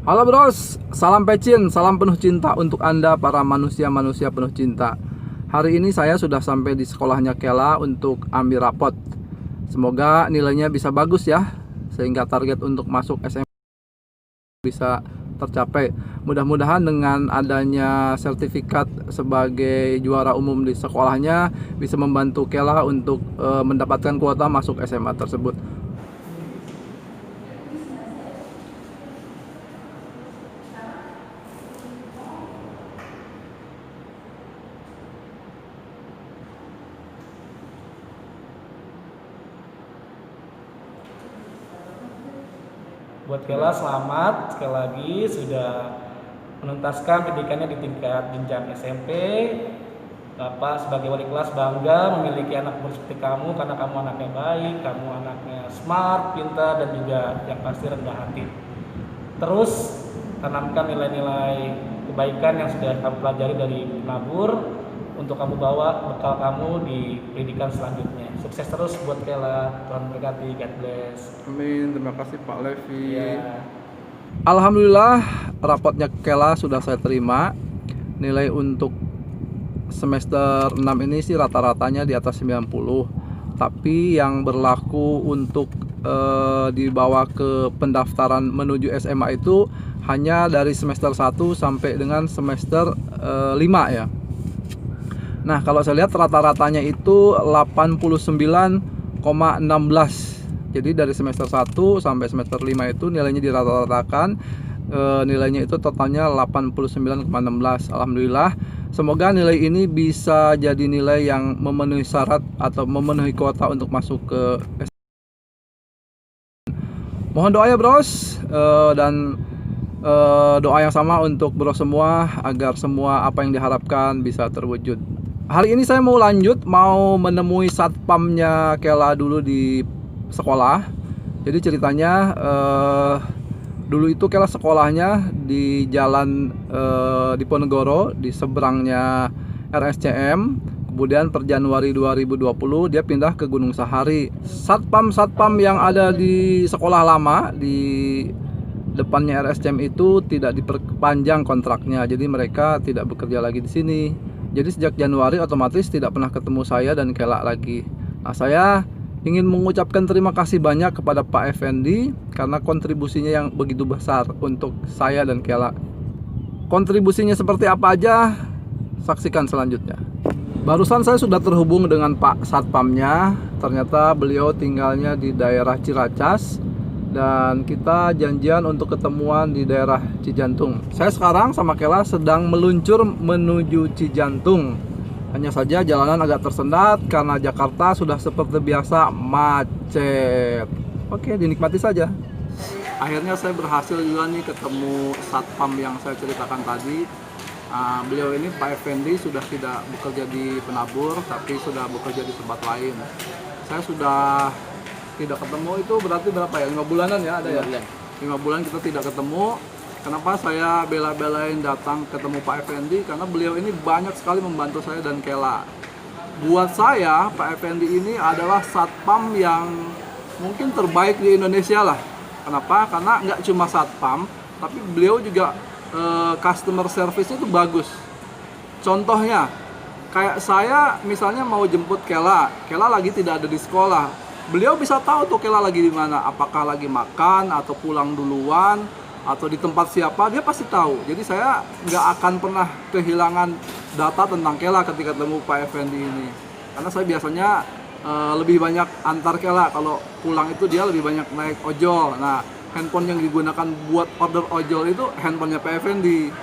Halo bros, salam pecin, salam penuh cinta untuk Anda para manusia-manusia penuh cinta. Hari ini saya sudah sampai di sekolahnya Kela untuk ambil rapot. Semoga nilainya bisa bagus ya, sehingga target untuk masuk SMA bisa tercapai. Mudah-mudahan dengan adanya sertifikat sebagai juara umum di sekolahnya bisa membantu Kela untuk mendapatkan kuota masuk SMA tersebut. Buat Kela selamat sekali lagi sudah menuntaskan pendidikannya di tingkat jenjang SMP. Bapak sebagai wali kelas bangga memiliki anak murid seperti kamu karena kamu anaknya baik, kamu anaknya smart, pintar, dan juga yang pasti rendah hati. Terus tanamkan nilai-nilai kebaikan yang sudah kamu pelajari dari penabur untuk kamu bawa bekal kamu di pendidikan selanjutnya. Sukses terus buat Kela, Tuhan berkati, God bless. Amin, terima kasih Pak Levi. Ya. Alhamdulillah rapotnya Kela sudah saya terima. Nilai untuk semester 6 ini sih rata-ratanya di atas 90. Tapi yang berlaku untuk dibawa ke pendaftaran menuju SMA itu hanya dari semester 1 sampai dengan semester 5 ya. Nah, kalau saya lihat rata-ratanya itu 89,16. Jadi dari semester 1 sampai semester 5 itu nilainya dirata-ratakan, nilainya itu totalnya 89,16. Alhamdulillah. Semoga nilai ini bisa jadi nilai yang memenuhi syarat atau memenuhi kuota untuk masuk ke SMA. Mohon doa ya bros, dan doa yang sama untuk bros semua agar semua apa yang diharapkan bisa terwujud. Hari ini saya mau mau menemui satpamnya Kela dulu di sekolah. Jadi ceritanya dulu itu Kela sekolahnya di jalan Diponegoro, di seberangnya RSCM. Kemudian per Januari 2020 dia pindah ke Gunung Sahari. Satpam yang ada di sekolah lama di depannya RSCM itu tidak diperpanjang kontraknya. Jadi mereka tidak bekerja lagi di sini. Jadi sejak Januari otomatis tidak pernah ketemu saya dan Kela lagi. Nah, saya ingin mengucapkan terima kasih banyak kepada Pak Effendi karena kontribusinya yang begitu besar untuk saya dan Kela. Kontribusinya seperti apa aja? Saksikan selanjutnya. Barusan saya sudah terhubung dengan Pak Satpamnya. Ternyata beliau tinggalnya di daerah Ciracas dan kita janjian untuk ketemuan di daerah Cijantung. Saya sekarang sama Kela sedang meluncur menuju Cijantung. Hanya saja jalanan agak tersendat karena Jakarta sudah seperti biasa macet. Oke, dinikmati saja. Akhirnya saya berhasil juga nih ketemu satpam yang saya ceritakan tadi. Beliau ini Pak Effendi sudah tidak bekerja di Penabur tapi sudah bekerja di tempat lain. Saya sudah tidak ketemu itu berarti berapa ya? 5 bulanan ya ada ya? 5 bulan kita tidak ketemu. Kenapa saya bela-belain datang ketemu Pak Effendi? Karena beliau ini banyak sekali membantu saya dan Kela. Buat saya, Pak Effendi ini adalah satpam yang mungkin terbaik di Indonesia lah. Kenapa? Karena nggak cuma satpam, tapi beliau juga customer service itu bagus. Contohnya, kayak saya misalnya mau jemput Kela lagi tidak ada di sekolah. Beliau bisa tahu tuh Kela lagi di mana, apakah lagi makan atau pulang duluan atau di tempat siapa, dia pasti tahu. Jadi saya nggak akan pernah kehilangan data tentang Kela ketika ketemu Pak Effendi ini. Karena saya biasanya lebih banyak antar Kela, kalau pulang itu dia lebih banyak naik ojol. Nah, handphone yang digunakan buat order ojol itu handphonenya Pak Effendi.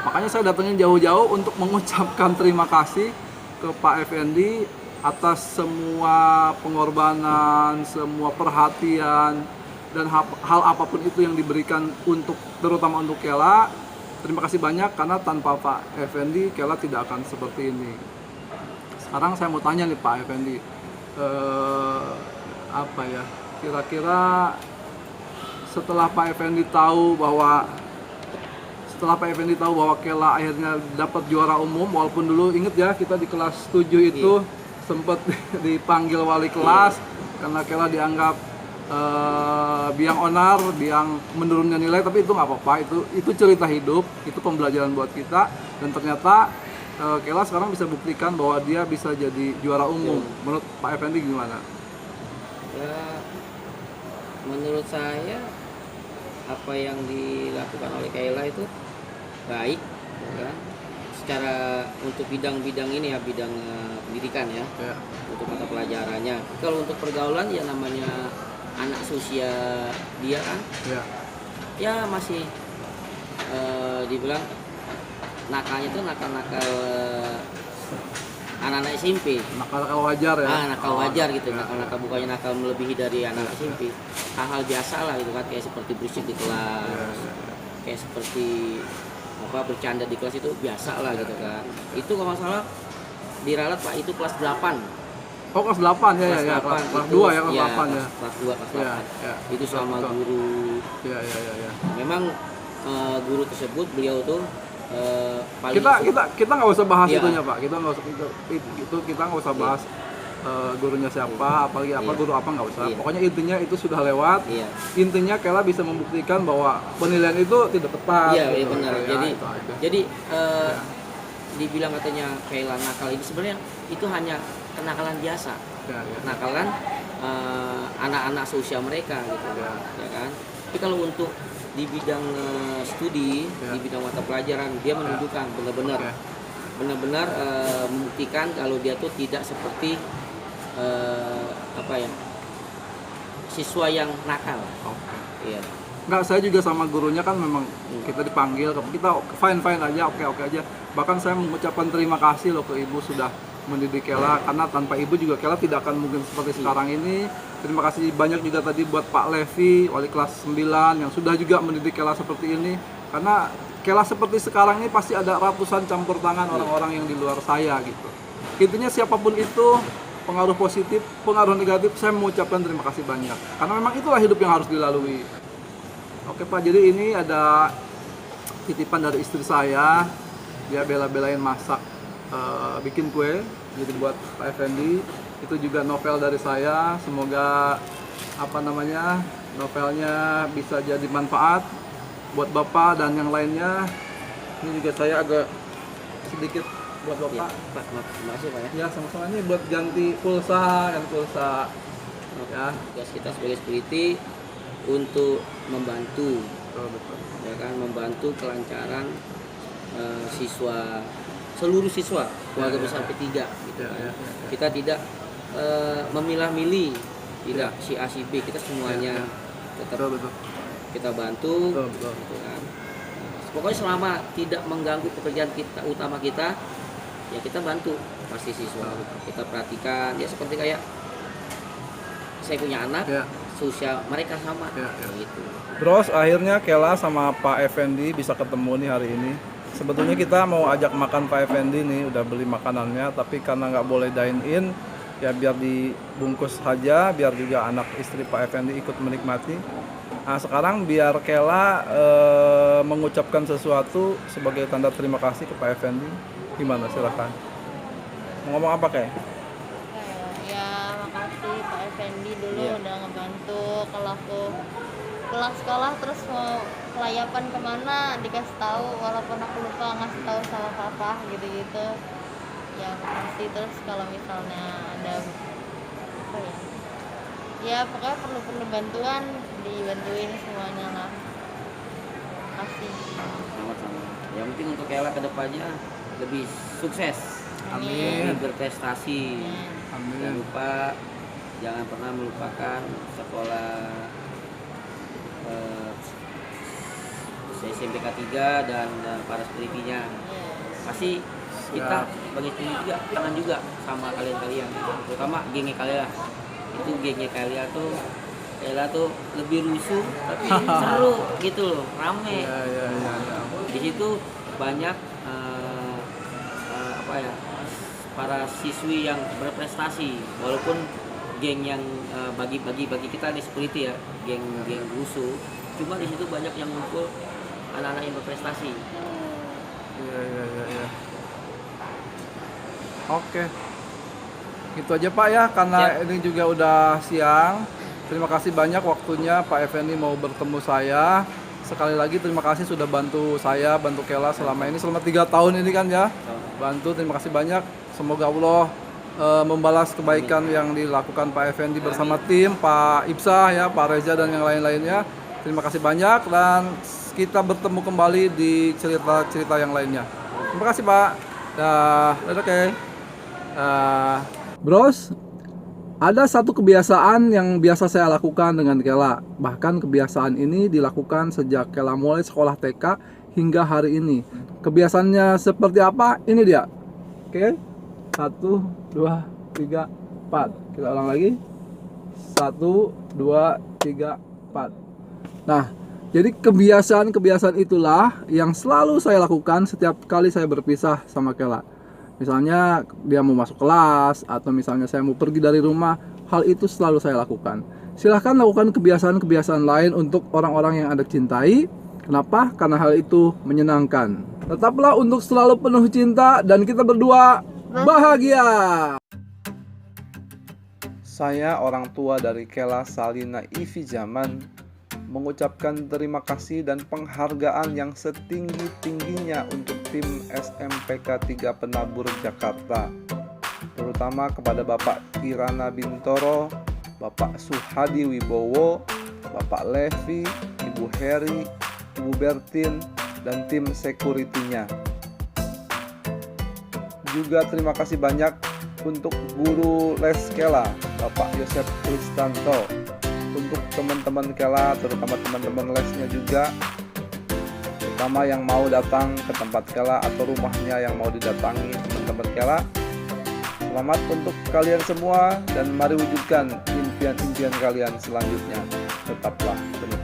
Makanya saya datangin jauh-jauh untuk mengucapkan terima kasih ke Pak Effendi atas semua pengorbanan, semua perhatian, dan hal apapun itu yang diberikan terutama untuk Kela. Terima kasih banyak karena tanpa Pak Effendi Kela tidak akan seperti ini. Sekarang saya mau tanya nih Pak Effendi, apa ya? Kira-kira setelah Pak Effendi tahu bahwa Kela akhirnya dapat juara umum, walaupun dulu inget ya kita di kelas 7 itu sempat dipanggil wali kelas karena Kela dianggap biang onar, biang menurunnya nilai, tapi itu nggak apa-apa, itu cerita hidup, itu pembelajaran buat kita. Dan ternyata Kela sekarang bisa buktikan bahwa dia bisa jadi juara umum. Menurut Pak Effendi gimana? Ya, menurut saya apa yang dilakukan oleh Kayla itu baik, ya kan? Secara untuk bidang-bidang ini ya, bidang pendidikan ya, Ya, untuk mata pelajarannya. Kalau untuk pergaulan ya namanya anak seusia dia kan, ya, ya masih dibilang nakalnya itu nakal-nakal anak-anak SMP. nakal wajar ya. Nakal wajar gitu, Ya, nakal-nakal bukannya nakal melebihi dari anak SMP. Hal-hal biasa lah gitu kan, kayak seperti berisik di kelas, kayak seperti bercanda di kelas itu biasa lah gitu kan. Itu kalau nggak salah diralat Pak itu kelas 8. Oh, kelas 8 ya, ya, kelas itu, 2 ya, kelas 8 ya. Kelas 2, kelas 8. Ya, ya, Itu sama betul. guru. Ya, ya, ya, ya. Memang guru tersebut beliau tuh paling Kita nggak usah bahas Iya. itunya Pak, kita nggak usah itu kita nggak usah bahas gurunya siapa, apalagi apa, Iya. guru apa, nggak usah. Iya. Pokoknya intinya itu sudah lewat. Iya. Intinya Kela bisa membuktikan bahwa penilaian itu tidak tepat. Iya, iya gitu. benar. Ya, Jadi itu aja. jadi dibilang katanya Kayla nakal ini sebenarnya itu hanya kenakalan biasa. Ya, ya. Kenakalan anak-anak seusia mereka gitu. Ya. Ya kan? Tapi kalau untuk di bidang studi, Ya. di bidang mata pelajaran dia menunjukkan benar-benar Oke. benar-benar membuktikan kalau dia tuh tidak seperti siswa yang nakal. Oke. Iya. Nggak, saya juga sama gurunya kan memang kita dipanggil, kita fine aja, oke aja. Bahkan saya mengucapkan terima kasih loh ke ibu sudah mendidik Kela, karena tanpa ibu juga Kela tidak akan mungkin seperti sekarang ini. Terima kasih banyak juga tadi buat Pak Levi, wali kelas 9 yang sudah juga mendidik Kela seperti ini. Karena Kela seperti sekarang ini pasti ada ratusan campur tangan orang-orang yang di luar saya gitu. Intinya siapapun itu, pengaruh positif, pengaruh negatif, saya mengucapkan terima kasih banyak. Karena memang itulah hidup yang harus dilalui. Oke Pak, jadi ini ada titipan dari istri saya. Dia bela-belain masak, bikin kue, jadi buat Pak Effendi. Itu juga novel dari saya. Semoga novelnya bisa jadi manfaat buat Bapak dan yang lainnya. Ini juga saya agak sedikit buat Ya, Bapak. Pak, terima kasih Pak ya. Ya, sama-sama, ini buat ganti pulsa. Ya, Tugas kita sebagai security untuk membantu, betul. ya kan, membantu kelancaran seluruh siswa keluarga besar P3 gitu Ya, kan. ya, ya. Kita tidak memilah-milih, tidak si A si B, kita semuanya tetap Betul. kita bantu, Betul. gitu kan. Pokoknya selama tidak mengganggu pekerjaan kita utama kita, ya kita bantu pasti siswa. Kita perhatikan, ya seperti kayak saya punya anak, Ya. seusia mereka sama, Ya, ya. gitu. Bros, akhirnya Kela sama Pak Effendi bisa ketemu nih hari ini. Sebetulnya kita mau ajak makan Pak Effendi nih, udah beli makanannya, tapi karena nggak boleh dine in, ya biar dibungkus saja, biar juga anak istri Pak Effendi ikut menikmati. Nah, sekarang biar Kela mengucapkan sesuatu sebagai tanda terima kasih ke Pak Effendi. Gimana, silakan. Mau ngomong apa kayak? Ya makasih Pak Effendi dulu Iya. udah ngebantu kalau aku pulang sekolah terus mau kelayapan kemana dikasih tahu walaupun aku lupa ngasih tahu sama papa gitu-gitu. Ya makasih. Terus kalau misalnya ada apa ya pokoknya perlu bantuan dibantuin semuanya lah. Makasih. Sama-sama. Yang penting untuk Kayla kedepannya lebih sukses, Amin. lebih berprestasi. Amin. Jangan lupa, jangan pernah melupakan sekolah SMPK 3 dan para security-nya. Pasti kita sebagai security juga kangen juga sama kalian-kalian, terutama gengnya kalian. Itu gengnya kalian tuh Kayla tuh lebih rusuh tapi seru gitu loh, rame. Ya. Di situ banyak para siswi yang berprestasi, walaupun geng yang bagi kita nih security ya, geng rusuh, cuma di situ banyak yang ngumpul anak-anak yang berprestasi. Ya. Oke. Itu aja Pak ya, karena Siap. ini juga udah siang. Terima kasih banyak waktunya Pak Effendi mau bertemu saya. Sekali lagi terima kasih sudah bantu saya, bantu Kela selama ini, selama 3 tahun ini kan ya. Bantu, terima kasih banyak. Semoga Allah membalas kebaikan yang dilakukan Pak Effendi bersama tim, Pak Ibsah ya, Pak Reza dan yang lain-lainnya. Terima kasih banyak dan kita bertemu kembali di cerita-cerita yang lainnya. Terima kasih Pak. Oke. Bros, ada satu kebiasaan yang biasa saya lakukan dengan Kela. Bahkan kebiasaan ini dilakukan sejak Kela mulai sekolah TK hingga hari ini. Kebiasaannya seperti apa? Ini dia. Oke. 1, 2, 3, 4. Kita ulang lagi. 1, 2, 3, 4. Nah, jadi kebiasaan-kebiasaan itulah yang selalu saya lakukan setiap kali saya berpisah sama Kela. Misalnya dia mau masuk kelas atau misalnya saya mau pergi dari rumah, hal itu selalu saya lakukan. Silahkan lakukan kebiasaan-kebiasaan lain untuk orang-orang yang Anda cintai. Kenapa? Karena hal itu menyenangkan. Tetaplah untuk selalu penuh cinta dan kita berdua bahagia. Saya orang tua dari Kela Salina Ivi Zaman mengucapkan terima kasih dan penghargaan yang setinggi-tingginya untuk tim SMPK 3 Penabur Jakarta, terutama kepada Bapak Kirana Bintoro, Bapak Suhadi Wibowo, Bapak Levi, Ibu Heri, Ibu Bertin, dan tim security-nya. Juga terima kasih banyak untuk guru les Kela, Bapak Yosef Kristanto, untuk teman-teman Kela, terutama teman-teman lesnya juga, terutama yang mau datang ke tempat Kela atau rumahnya yang mau didatangi teman-teman Kela. Selamat untuk kalian semua dan mari wujudkan impian-impian kalian selanjutnya. Tetaplah penuh